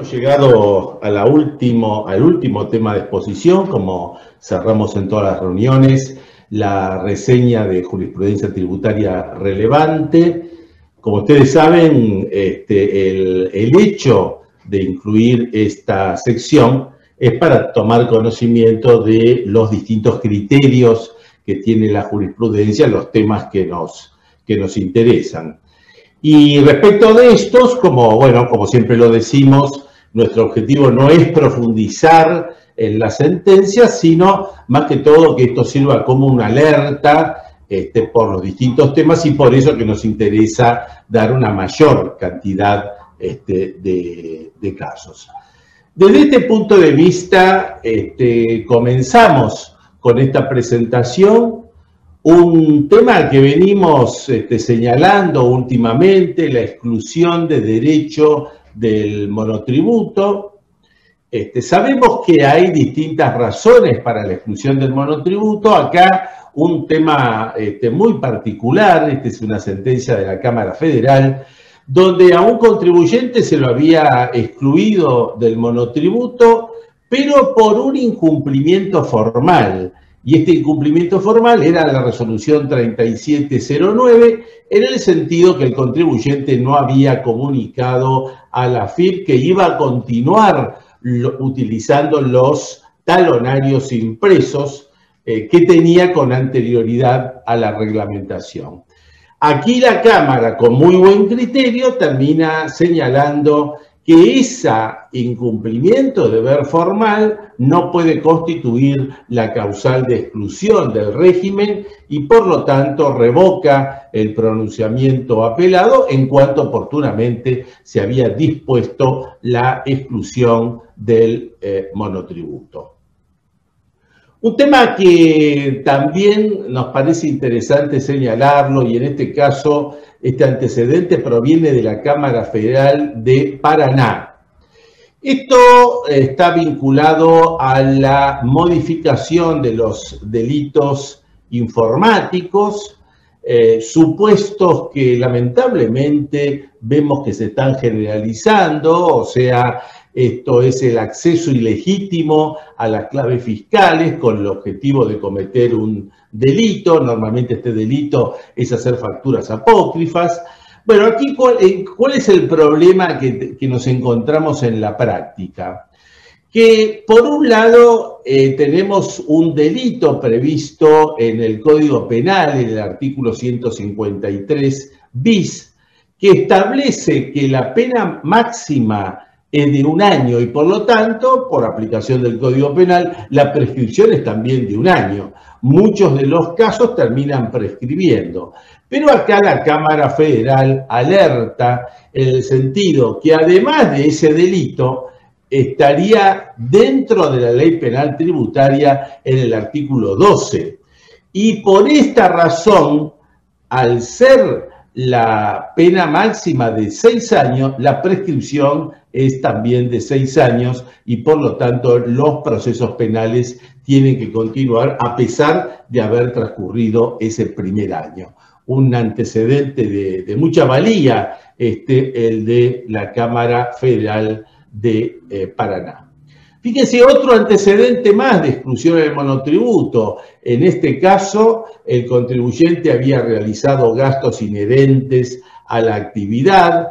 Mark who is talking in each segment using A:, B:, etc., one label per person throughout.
A: Hemos llegado a al último tema de exposición, como cerramos en todas las reuniones, la reseña de jurisprudencia tributaria relevante. Como ustedes saben, el hecho de incluir esta sección es para tomar conocimiento de los distintos criterios que tiene la jurisprudencia, los temas que nos interesan. Y respecto de estos, como siempre lo decimos, nuestro objetivo no es profundizar en las sentencias, sino más que todo que esto sirva como una alerta por los distintos temas, y por eso que nos interesa dar una mayor cantidad de casos. Desde este punto de vista, comenzamos con esta presentación un tema que venimos señalando últimamente, la exclusión de derecho del monotributo. Sabemos que hay distintas razones para la exclusión del monotributo. Acá un tema muy particular, esta es una sentencia de la Cámara Federal, donde a un contribuyente se lo había excluido del monotributo, pero por un incumplimiento formal. Y este incumplimiento formal era la resolución 3709, en el sentido que el contribuyente no había comunicado a la AFIP que iba a continuar utilizando los talonarios impresos que tenía con anterioridad a la reglamentación. Aquí la Cámara, con muy buen criterio, termina señalando que ese incumplimiento de deber formal no puede constituir la causal de exclusión del régimen y por lo tanto revoca el pronunciamiento apelado en cuanto oportunamente se había dispuesto la exclusión del monotributo. Un tema que también nos parece interesante señalarlo, y en este caso este antecedente proviene de la Cámara Federal de Paraná. Esto está vinculado a la modificación de los delitos informáticos, supuestos que lamentablemente vemos que se están generalizando, o sea, esto es el acceso ilegítimo a las claves fiscales con el objetivo de cometer un delito. Normalmente este delito es hacer facturas apócrifas. Bueno, aquí ¿cuál es el problema que nos encontramos en la práctica? Que por un lado tenemos un delito previsto en el Código Penal, en el artículo 153 bis, que establece que la pena máxima es de 1 año y por lo tanto, por aplicación del Código Penal, la prescripción es también de 1 año. Muchos de los casos terminan prescribiendo. Pero acá la Cámara Federal alerta en el sentido que además de ese delito, estaría dentro de la ley penal tributaria en el artículo 12. Y por esta razón, al ser la pena máxima de 6 años, la prescripción es también de 6 años y por lo tanto los procesos penales tienen que continuar a pesar de haber transcurrido ese primer año. Un antecedente de mucha valía, el de la Cámara Federal de Paraná. Fíjense, otro antecedente más de exclusión del monotributo. En este caso, el contribuyente había realizado gastos inherentes a la actividad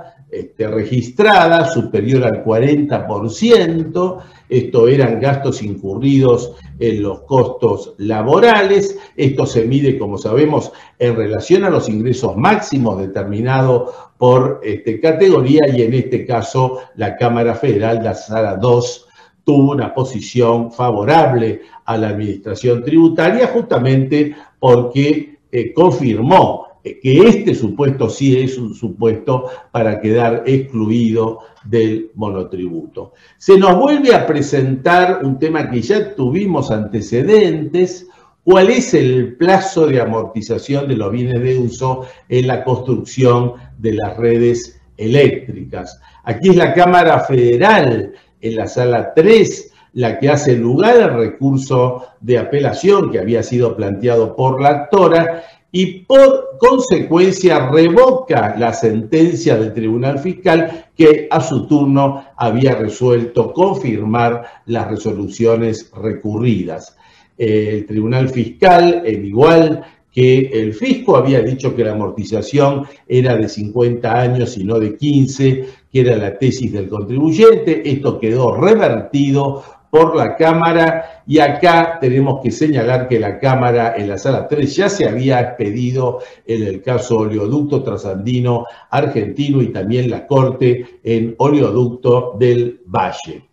A: registrada superior al 40%. Esto eran gastos incurridos en los costos laborales. Esto se mide, como sabemos, en relación a los ingresos máximos determinados por categoría, y en este caso la Cámara Federal, la Sala 2, tuvo una posición favorable a la administración tributaria justamente porque confirmó que este supuesto sí es un supuesto para quedar excluido del monotributo. Se nos vuelve a presentar un tema que ya tuvimos antecedentes. ¿Cuál es el plazo de amortización de los bienes de uso en la construcción de las redes eléctricas? Aquí es la Cámara Federal, en la Sala 3, la que hace lugar al recurso de apelación que había sido planteado por la actora, y por consecuencia revoca la sentencia del Tribunal Fiscal que a su turno había resuelto confirmar las resoluciones recurridas. El Tribunal Fiscal, al igual que el fisco, había dicho que la amortización era de 50 años y no de 15, que era la tesis del contribuyente. Esto quedó revertido por la Cámara y acá tenemos que señalar que la Cámara en la Sala 3 ya se había expedido en el caso Oleoducto Trasandino Argentino y también la Corte en Oleoducto del Valle.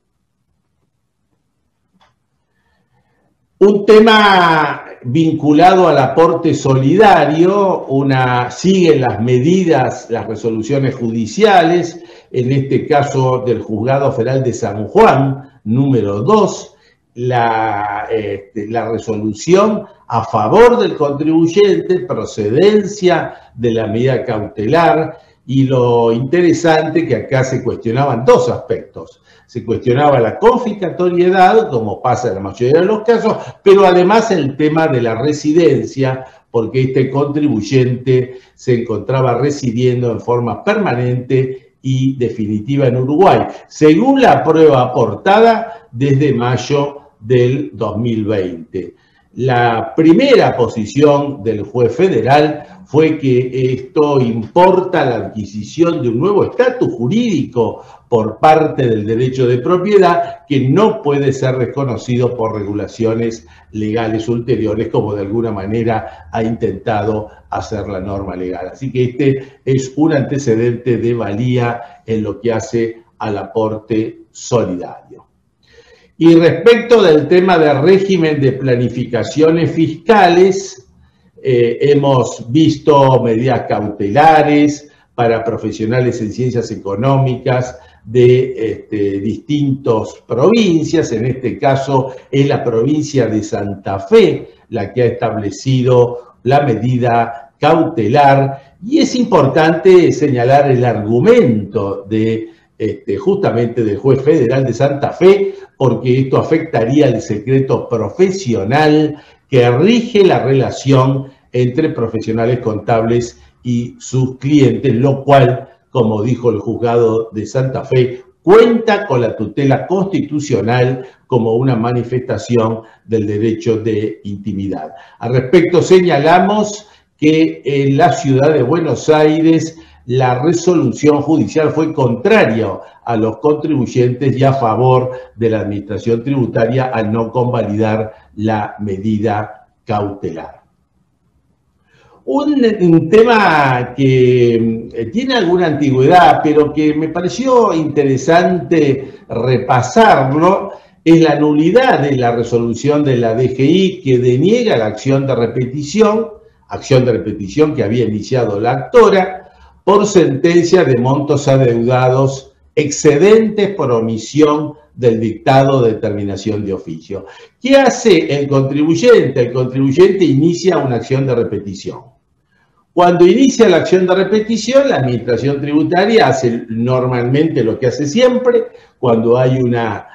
A: Un tema vinculado al aporte solidario, siguen las medidas, las resoluciones judiciales, en este caso del Juzgado Federal de San Juan, número 2, la resolución a favor del contribuyente, procedencia de la medida cautelar, y lo interesante que acá se cuestionaban dos aspectos. Se cuestionaba la confiscatoriedad, como pasa en la mayoría de los casos, pero además el tema de la residencia, porque este contribuyente se encontraba residiendo en forma permanente y definitiva en Uruguay, según la prueba aportada desde mayo del 2020. La primera posición del juez federal fue que esto importa la adquisición de un nuevo estatus jurídico por parte del derecho de propiedad que no puede ser reconocido por regulaciones legales ulteriores, como de alguna manera ha intentado hacer la norma legal. Así que este es un antecedente de valía en lo que hace al aporte solidario. Y respecto del tema del régimen de planificaciones fiscales, hemos visto medidas cautelares para profesionales en ciencias económicas de distintas provincias. En este caso es la provincia de Santa Fe la que ha establecido la medida cautelar, y es importante señalar el argumento de justamente del juez federal de Santa Fe, porque esto afectaría el secreto profesional que rige la relación entre profesionales contables y sus clientes, lo cual, como dijo el juzgado de Santa Fe, cuenta con la tutela constitucional como una manifestación del derecho de intimidad. Al respecto, señalamos que en la ciudad de Buenos Aires la resolución judicial fue contraria a los contribuyentes y a favor de la administración tributaria al no convalidar la medida cautelar. Un tema que tiene alguna antigüedad, pero que me pareció interesante repasarlo, es la nulidad de la resolución de la DGI que deniega la acción de repetición que había iniciado la actora, por sentencia de montos adeudados excedentes por omisión del dictado de determinación de oficio. ¿Qué hace el contribuyente? El contribuyente inicia una acción de repetición. Cuando inicia la acción de repetición, la administración tributaria hace normalmente lo que hace siempre cuando hay una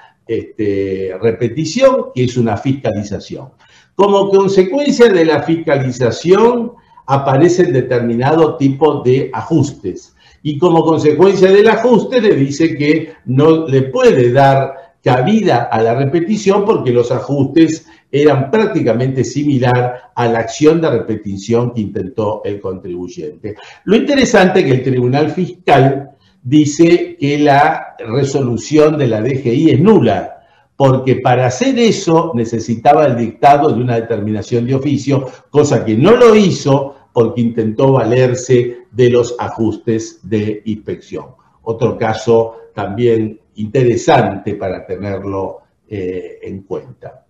A: repetición, que es una fiscalización. Como consecuencia de la fiscalización, aparecen determinado tipo de ajustes. Y como consecuencia del ajuste le dice que no le puede dar cabida a la repetición porque los ajustes eran prácticamente similar a la acción de repetición que intentó el contribuyente. Lo interesante es que el Tribunal Fiscal dice que la resolución de la DGI es nula, porque para hacer eso necesitaba el dictado de una determinación de oficio, cosa que no lo hizo porque intentó valerse de los ajustes de inspección. Otro caso también interesante para tenerlo en cuenta.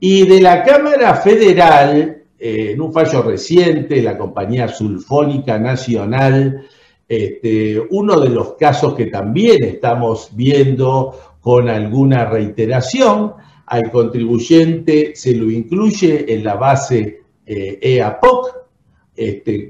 A: Y de la Cámara Federal, en un fallo reciente, la Compañía Sulfónica Nacional, uno de los casos que también estamos viendo con alguna reiteración, al contribuyente se lo incluye en la base EAPOC,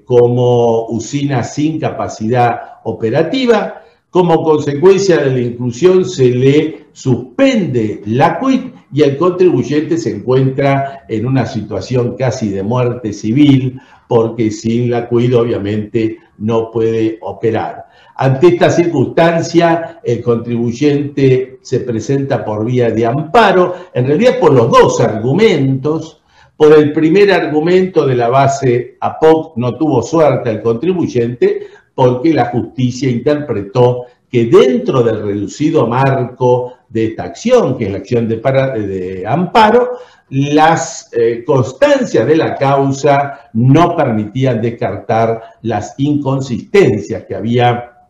A: como usina sin capacidad operativa, Como consecuencia de la inclusión se le suspende la quit y el contribuyente se encuentra en una situación casi de muerte civil, porque sin la quit obviamente no puede operar. Ante esta circunstancia, el contribuyente se presenta por vía de amparo, en realidad por los dos argumentos. Por el primer argumento de la base APOC no tuvo suerte el contribuyente, porque la justicia interpretó que dentro del reducido marco de esta acción, que es la acción de amparo, las constancias de la causa no permitían descartar las inconsistencias que había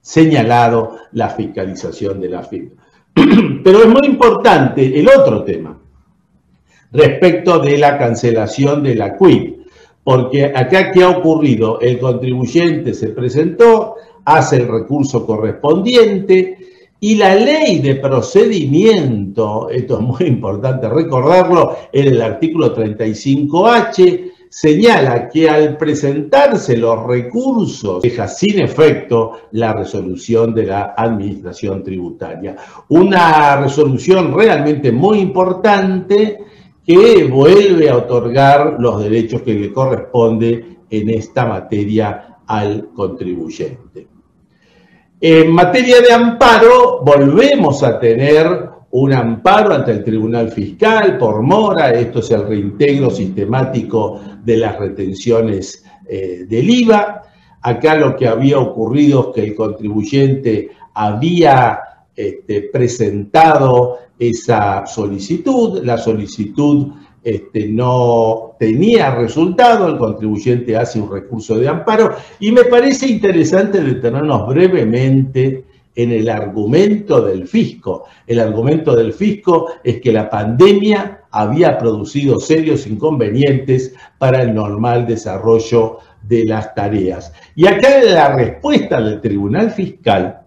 A: señalado la fiscalización de la FIP. Pero es muy importante el otro tema, respecto de la cancelación de la quit, porque acá ¿qué ha ocurrido? El contribuyente se presentó, hace el recurso correspondiente y la ley de procedimiento, esto es muy importante recordarlo, en el artículo 35H, señala que al presentarse los recursos deja sin efecto la resolución de la administración tributaria. Una resolución realmente muy importante que vuelve a otorgar los derechos que le corresponde en esta materia al contribuyente. En materia de amparo, volvemos a tener un amparo ante el Tribunal Fiscal por mora. Esto es el reintegro sistemático de las retenciones del IVA. Acá lo que había ocurrido es que el contribuyente había presentado esa solicitud, la solicitud no tenía resultado, el contribuyente hace un recurso de amparo y me parece interesante detenernos brevemente en el argumento del fisco. El argumento del fisco es que la pandemia había producido serios inconvenientes para el normal desarrollo de las tareas. Y acá la respuesta del Tribunal Fiscal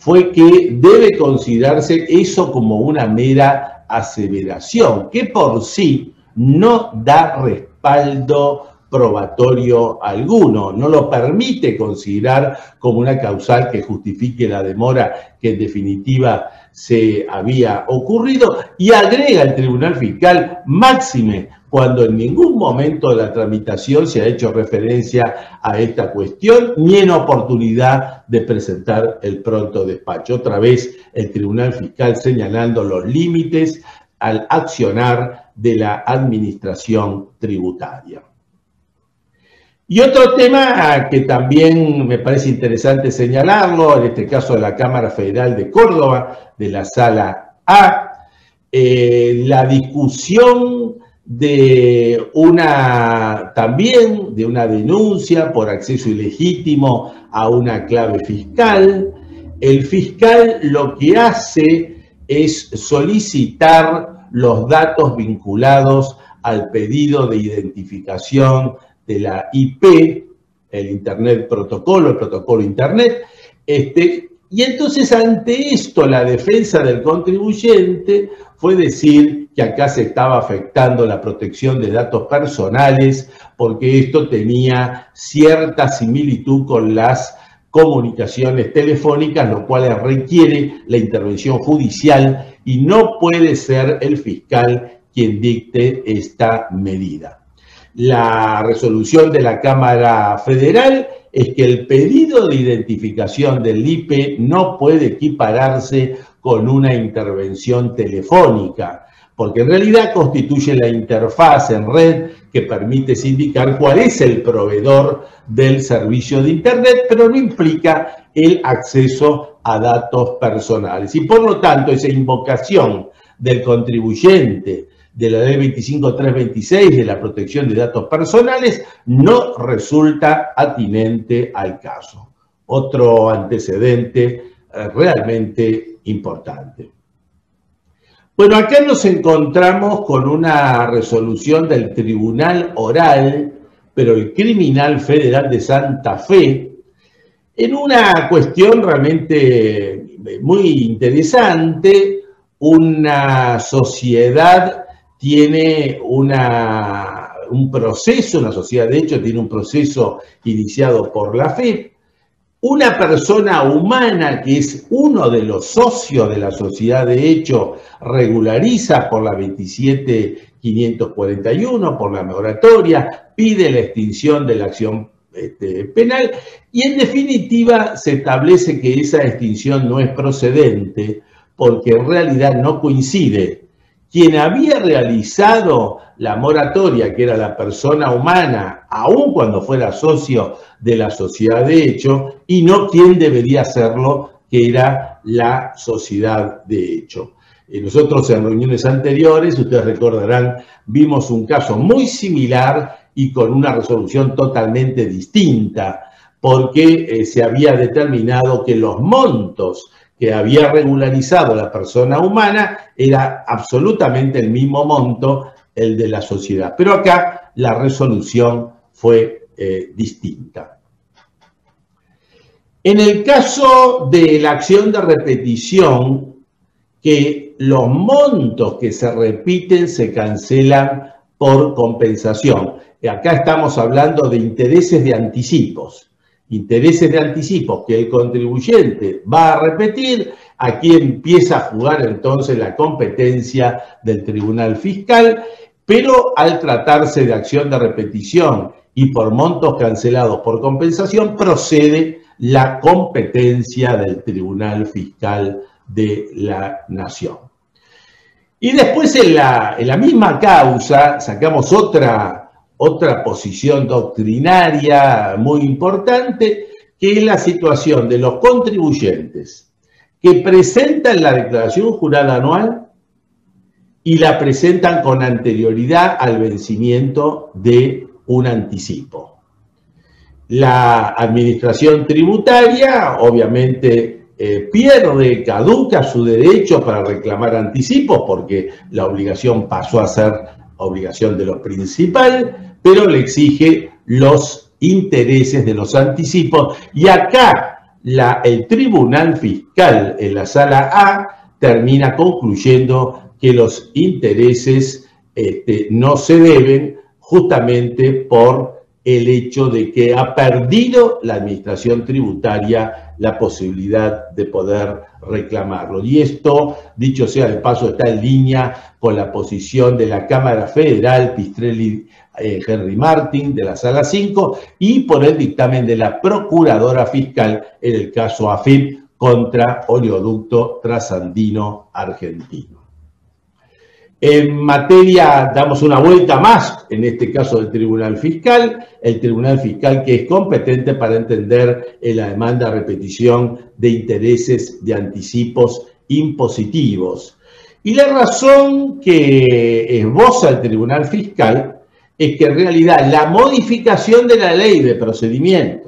A: fue que debe considerarse eso como una mera aseveración, que por sí no da respaldo probatorio alguno, no lo permite considerar como una causal que justifique la demora que en definitiva se había ocurrido, y agrega el Tribunal Fiscal, máxime cuando en ningún momento de la tramitación se ha hecho referencia a esta cuestión, ni en oportunidad de presentar el pronto despacho. Otra vez el Tribunal Fiscal señalando los límites al accionar de la administración tributaria. Y otro tema que también me parece interesante señalarlo, en este caso de la Cámara Federal de Córdoba, de la Sala A, la discusión de una denuncia por acceso ilegítimo a una clave fiscal. El fiscal lo que hace es solicitar los datos vinculados al pedido de identificación de la IP, el protocolo Internet, y entonces ante esto la defensa del contribuyente fue decir que acá se estaba afectando la protección de datos personales porque esto tenía cierta similitud con las comunicaciones telefónicas, lo cual requiere la intervención judicial y no puede ser el fiscal quien dicte esta medida. La resolución de la Cámara Federal es que el pedido de identificación del IP no puede equipararse con una intervención telefónica, porque en realidad constituye la interfaz en red que permite indicar cuál es el proveedor del servicio de Internet, pero no implica el acceso a datos personales. Y por lo tanto, esa invocación del contribuyente de la ley 25326 de la protección de datos personales no resulta atinente al caso. Otro antecedente realmente importante. Bueno, acá nos encontramos con una resolución del Tribunal Oral, pero el Criminal Federal de Santa Fe, en una cuestión realmente muy interesante. Una sociedad tiene un proceso, una sociedad de hecho tiene un proceso iniciado por la FIP, una persona humana que es uno de los socios de la sociedad de hecho regulariza por la 27.541, por la moratoria, pide la extinción de la acción penal y en definitiva se establece que esa extinción no es procedente porque en realidad no coincide. Quien había realizado la moratoria, que era la persona humana, aun cuando fuera socio de la sociedad de hecho, y no quien debería hacerlo, que era la sociedad de hecho. Nosotros en reuniones anteriores, ustedes recordarán, vimos un caso muy similar y con una resolución totalmente distinta, porque se había determinado que los montos que había regularizado la persona humana era absolutamente el mismo monto, el de la sociedad. Pero acá la resolución fue distinta. En el caso de la acción de repetición, que los montos que se repiten se cancelan por compensación. Acá estamos hablando de intereses de anticipos. Intereses de anticipos que el contribuyente va a repetir, aquí empieza a jugar entonces la competencia del Tribunal Fiscal, pero al tratarse de acción de repetición y por montos cancelados por compensación, procede la competencia del Tribunal Fiscal de la Nación. Y después en la misma causa sacamos otra posición doctrinaria muy importante, que es la situación de los contribuyentes que presentan la declaración jurada anual y la presentan con anterioridad al vencimiento de un anticipo. La administración tributaria, obviamente, caduca su derecho para reclamar anticipos porque la obligación pasó a ser obligación de lo principal, pero le exige los intereses de los anticipos. Y acá el Tribunal Fiscal en la Sala A termina concluyendo que los intereses no se deben justamente por el hecho de que ha perdido la administración tributaria la posibilidad de poder reclamarlo. Y esto, dicho sea de paso, está en línea con la posición de la Cámara Federal, Pistrelli Henry Martin, de la Sala 5, y por el dictamen de la Procuradora Fiscal en el caso AFIP contra Oleoducto Trasandino Argentino. En materia, damos una vuelta más, en este caso del Tribunal Fiscal, el Tribunal Fiscal que es competente para entender en la demanda de repetición de intereses de anticipos impositivos. Y la razón que esboza el Tribunal Fiscal es que en realidad la modificación de la ley de procedimiento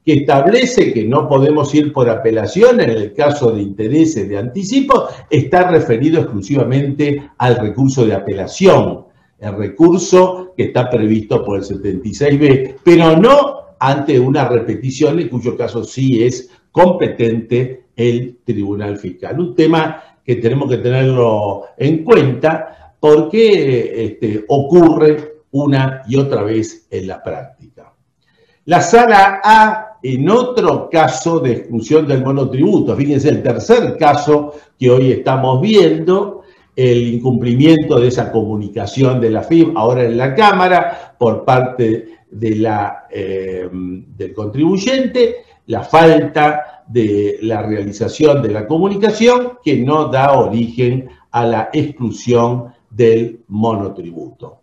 A: que establece que no podemos ir por apelación en el caso de intereses de anticipo, está referido exclusivamente al recurso de apelación, el recurso que está previsto por el 76B, pero no ante una repetición, en cuyo caso sí es competente el Tribunal Fiscal. Un tema que tenemos que tenerlo en cuenta porque ocurre una y otra vez en la práctica. La Sala A, en otro caso de exclusión del monotributo, fíjense el tercer caso que hoy estamos viendo, el incumplimiento de esa comunicación de la FIP, ahora en la Cámara, por parte de del contribuyente, la falta de la realización de la comunicación que no da origen a la exclusión del monotributo.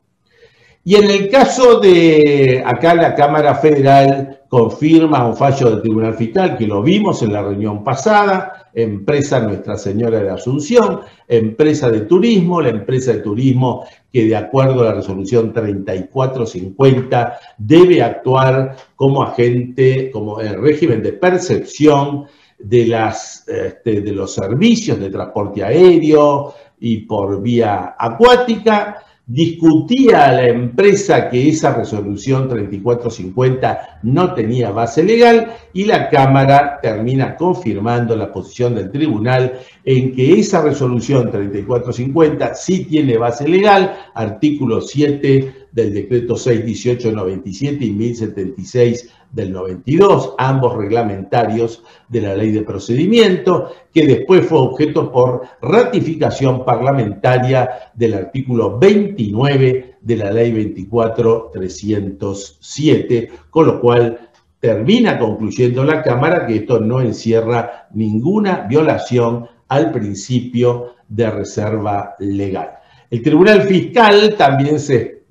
A: Y en el caso de acá la Cámara Federal confirma un fallo del Tribunal Fiscal, que lo vimos en la reunión pasada, empresa Nuestra Señora de Asunción, empresa de turismo, la empresa de turismo que de acuerdo a la resolución 3450 debe actuar como agente, como en régimen de percepción de los servicios de transporte aéreo y por vía acuática. Discutía a la empresa que esa resolución 3450 no tenía base legal y la Cámara termina confirmando la posición del tribunal en que esa resolución 3450 sí tiene base legal, artículo 7 del decreto 618/97 y 1076 del 92, ambos reglamentarios de la ley de procedimiento, que después fue objeto por ratificación parlamentaria del artículo 29 de la ley 24.307, con lo cual termina concluyendo la Cámara que esto no encierra ninguna violación al principio de reserva legal. El Tribunal Fiscal también se expide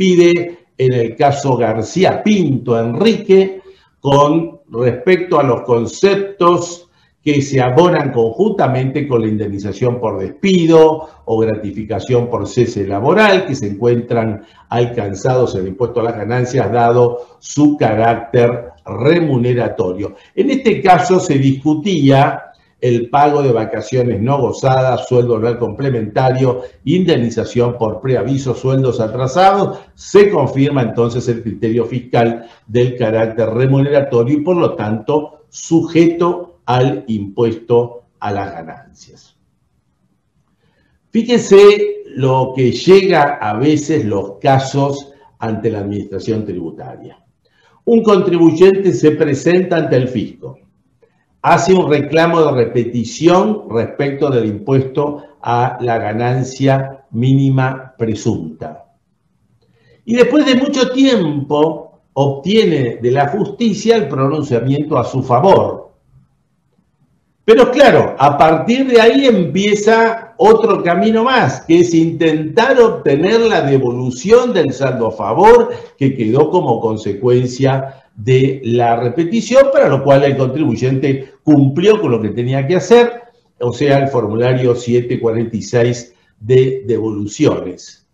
A: en el caso García Pinto Enrique con respecto a los conceptos que se abonan conjuntamente con la indemnización por despido o gratificación por cese laboral, que se encuentran alcanzados en el impuesto a las ganancias dado su carácter remuneratorio. En este caso se discutía el pago de vacaciones no gozadas, sueldo anual complementario, indemnización por preaviso, sueldos atrasados. Se confirma entonces el criterio fiscal del carácter remuneratorio y por lo tanto sujeto al impuesto a las ganancias. Fíjense lo que llega a veces los casos ante la administración tributaria. Un contribuyente se presenta ante el fisco, hace un reclamo de repetición respecto del impuesto a la ganancia mínima presunta. Y después de mucho tiempo obtiene de la justicia el pronunciamiento a su favor. Pero claro, a partir de ahí empieza otro camino más, que es intentar obtener la devolución del saldo a favor que quedó como consecuencia de la repetición, para lo cual el contribuyente cumplió con lo que tenía que hacer, o sea, el formulario 746 de devoluciones.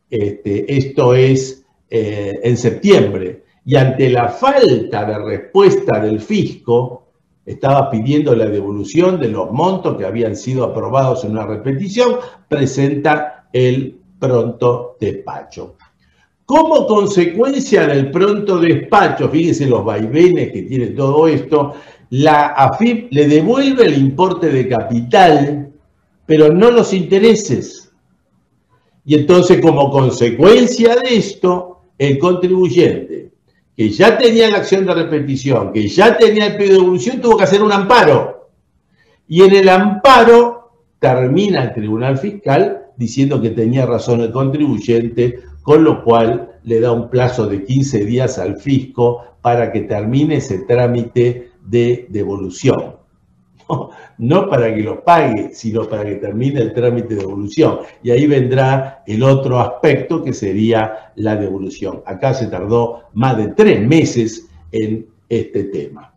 A: Esto es en septiembre, y ante la falta de respuesta del fisco, estaba pidiendo la devolución de los montos que habían sido aprobados en una repetición, presenta el pronto despacho. Como consecuencia del pronto despacho, fíjense los vaivenes que tiene todo esto, la AFIP le devuelve el importe de capital, pero no los intereses. Y entonces, como consecuencia de esto, el contribuyente, que ya tenía la acción de repetición, que ya tenía el pedido de devolución, tuvo que hacer un amparo. Y en el amparo termina el Tribunal Fiscal diciendo que tenía razón el contribuyente, con lo cual le da un plazo de 15 días al fisco para que termine ese trámite de devolución. No para que lo pague, sino para que termine el trámite de devolución. Y ahí vendrá el otro aspecto que sería la devolución. Acá se tardó más de 3 meses en este tema.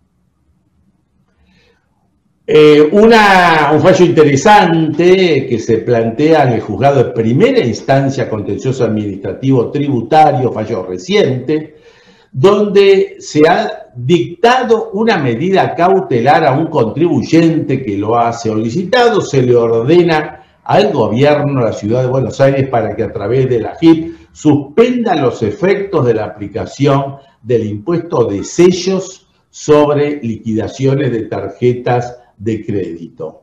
A: Un fallo interesante que se plantea en el juzgado de primera instancia contencioso administrativo tributario, fallo reciente, donde se ha dictado una medida cautelar a un contribuyente que lo ha solicitado. Se le ordena al gobierno de la ciudad de Buenos Aires para que a través de la AFIP suspenda los efectos de la aplicación del impuesto de sellos sobre liquidaciones de tarjetas de crédito.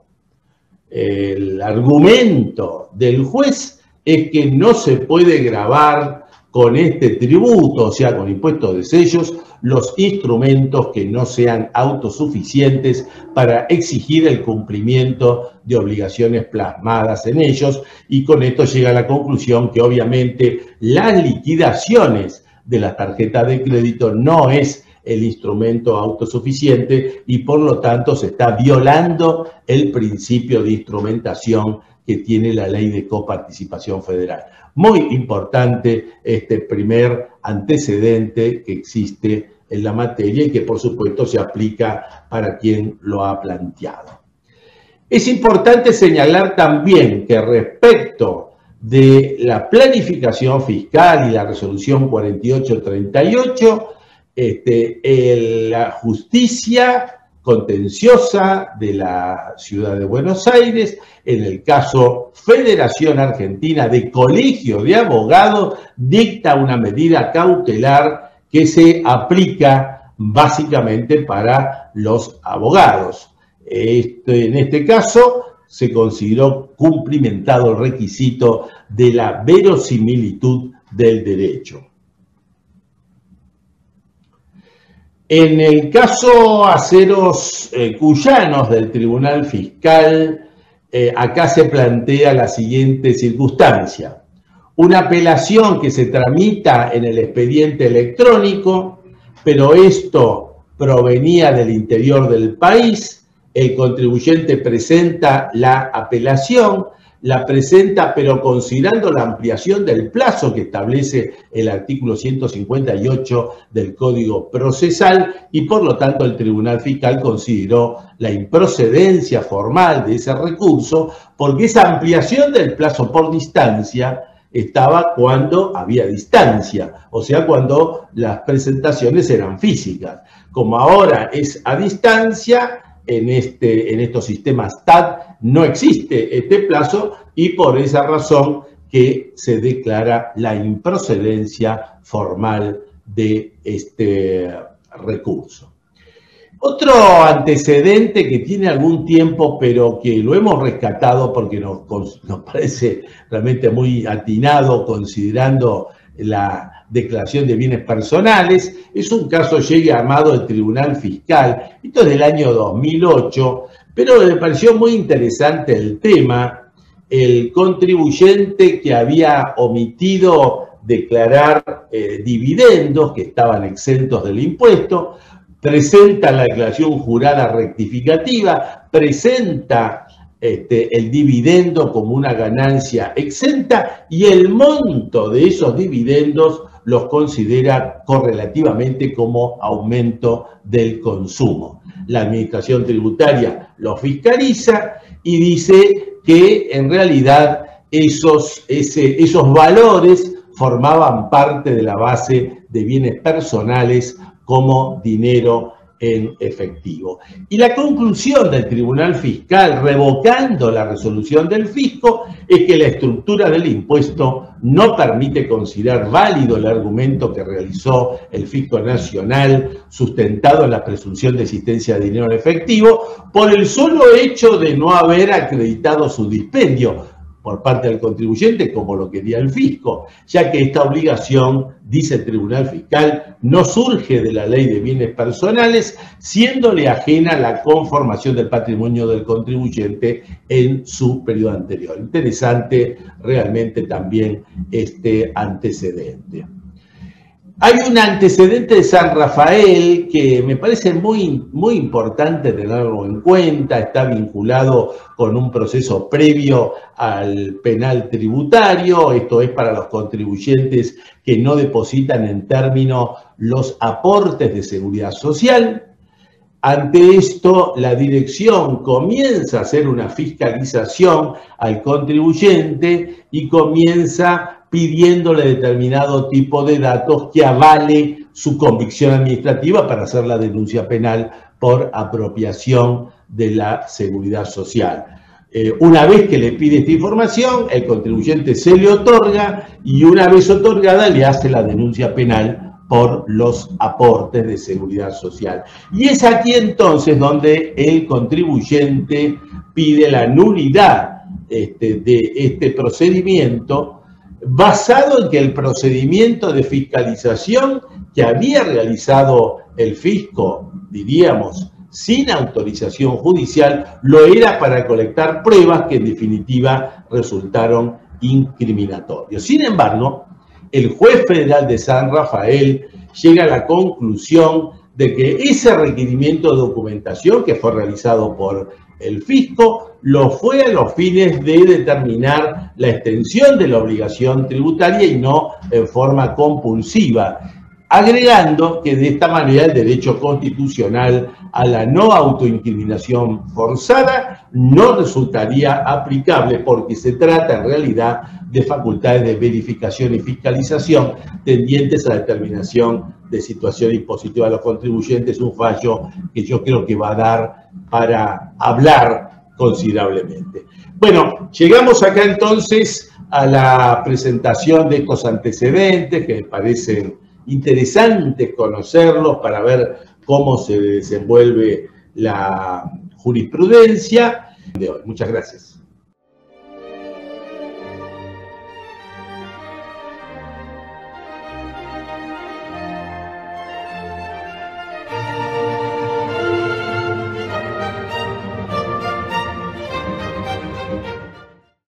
A: El argumento del juez es que no se puede gravar con este tributo, o sea, con impuestos de sellos, los instrumentos que no sean autosuficientes para exigir el cumplimiento de obligaciones plasmadas en ellos, y con esto llega a la conclusión que obviamente las liquidaciones de las tarjetas de crédito no es el instrumento autosuficiente y por lo tanto se está violando el principio de instrumentación que tiene la ley de coparticipación federal. Muy importante este primer antecedente que existe en la materia y que por supuesto se aplica para quien lo ha planteado. Es importante señalar también que respecto de la planificación fiscal y la resolución 4838, la justicia contenciosa de la ciudad de Buenos Aires, en el caso Federación Argentina de Colegio de Abogados, dicta una medida cautelar que se aplica básicamente para los abogados. En este caso se consideró cumplimentado el requisito de la verosimilitud del derecho. En el caso Aceros Cuyanos del Tribunal Fiscal, acá se plantea la siguiente circunstancia. Una apelación que se tramita en el expediente electrónico, pero esto provenía del interior del país. El contribuyente presenta la apelación, la presenta pero considerando la ampliación del plazo que establece el artículo 158 del Código Procesal y por lo tanto el Tribunal Fiscal consideró la improcedencia formal de ese recurso porque esa ampliación del plazo por distancia estaba cuando había distancia, o sea, cuando las presentaciones eran físicas. Como ahora es a distancia, en estos sistemas TAD no existe este plazo y por esa razón que se declara la improcedencia formal de este recurso. Otro antecedente que tiene algún tiempo, pero que lo hemos rescatado porque nos parece realmente muy atinado considerando la declaración de bienes personales, es un caso llamado el Tribunal Fiscal, esto es del año 2008, pero me pareció muy interesante el tema. El contribuyente que había omitido declarar dividendos que estaban exentos del impuesto, presenta la declaración jurada rectificativa, presenta el dividendo como una ganancia exenta y el monto de esos dividendos los considera correlativamente como aumento del consumo. La administración tributaria lo fiscaliza y dice que en realidad esos valores formaban parte de la base de bienes personales como dinero en efectivo. Y la conclusión del Tribunal Fiscal, revocando la resolución del fisco, es que la estructura del impuesto no permite considerar válido el argumento que realizó el Fisco Nacional, sustentado en la presunción de existencia de dinero en efectivo, por el solo hecho de no haber acreditado su dispendio por parte del contribuyente, como lo quería el fisco, ya que esta obligación, dice el Tribunal Fiscal, no surge de la Ley de Bienes Personales, siéndole ajena la conformación del patrimonio del contribuyente en su periodo anterior. Interesante realmente también este antecedente. Hay un antecedente de San Rafael que me parece muy importante tenerlo en cuenta, está vinculado con un proceso previo al penal tributario, esto es para los contribuyentes que no depositan en término los aportes de seguridad social. Ante esto, la dirección comienza a hacer una fiscalización al contribuyente y comienza pidiéndole determinado tipo de datos que avale su convicción administrativa para hacer la denuncia penal por apropiación de la seguridad social. Una vez que le pide esta información, el contribuyente se le otorga y una vez otorgada le hace la denuncia penal por los aportes de seguridad social. Y es aquí entonces donde el contribuyente pide la nulidad de este procedimiento, basado en que el procedimiento de fiscalización que había realizado el fisco, diríamos, sin autorización judicial, lo era para colectar pruebas que en definitiva resultaron incriminatorias. Sin embargo, el juez federal de San Rafael llega a la conclusión de que ese requerimiento de documentación que fue realizado por el fisco lo fue a los fines de determinar la extensión de la obligación tributaria y no en forma compulsiva, agregando que de esta manera el derecho constitucional a la no autoincriminación forzada no resultaría aplicable porque se trata en realidad de facultades de verificación y fiscalización tendientes a la determinación de situación impositiva a los contribuyentes, un fallo que yo creo que va a dar para hablar considerablemente. Bueno, llegamos acá entonces a la presentación de estos antecedentes que me parecen interesantes conocerlos para ver cómo se desenvuelve la jurisprudencia de hoy. Muchas gracias.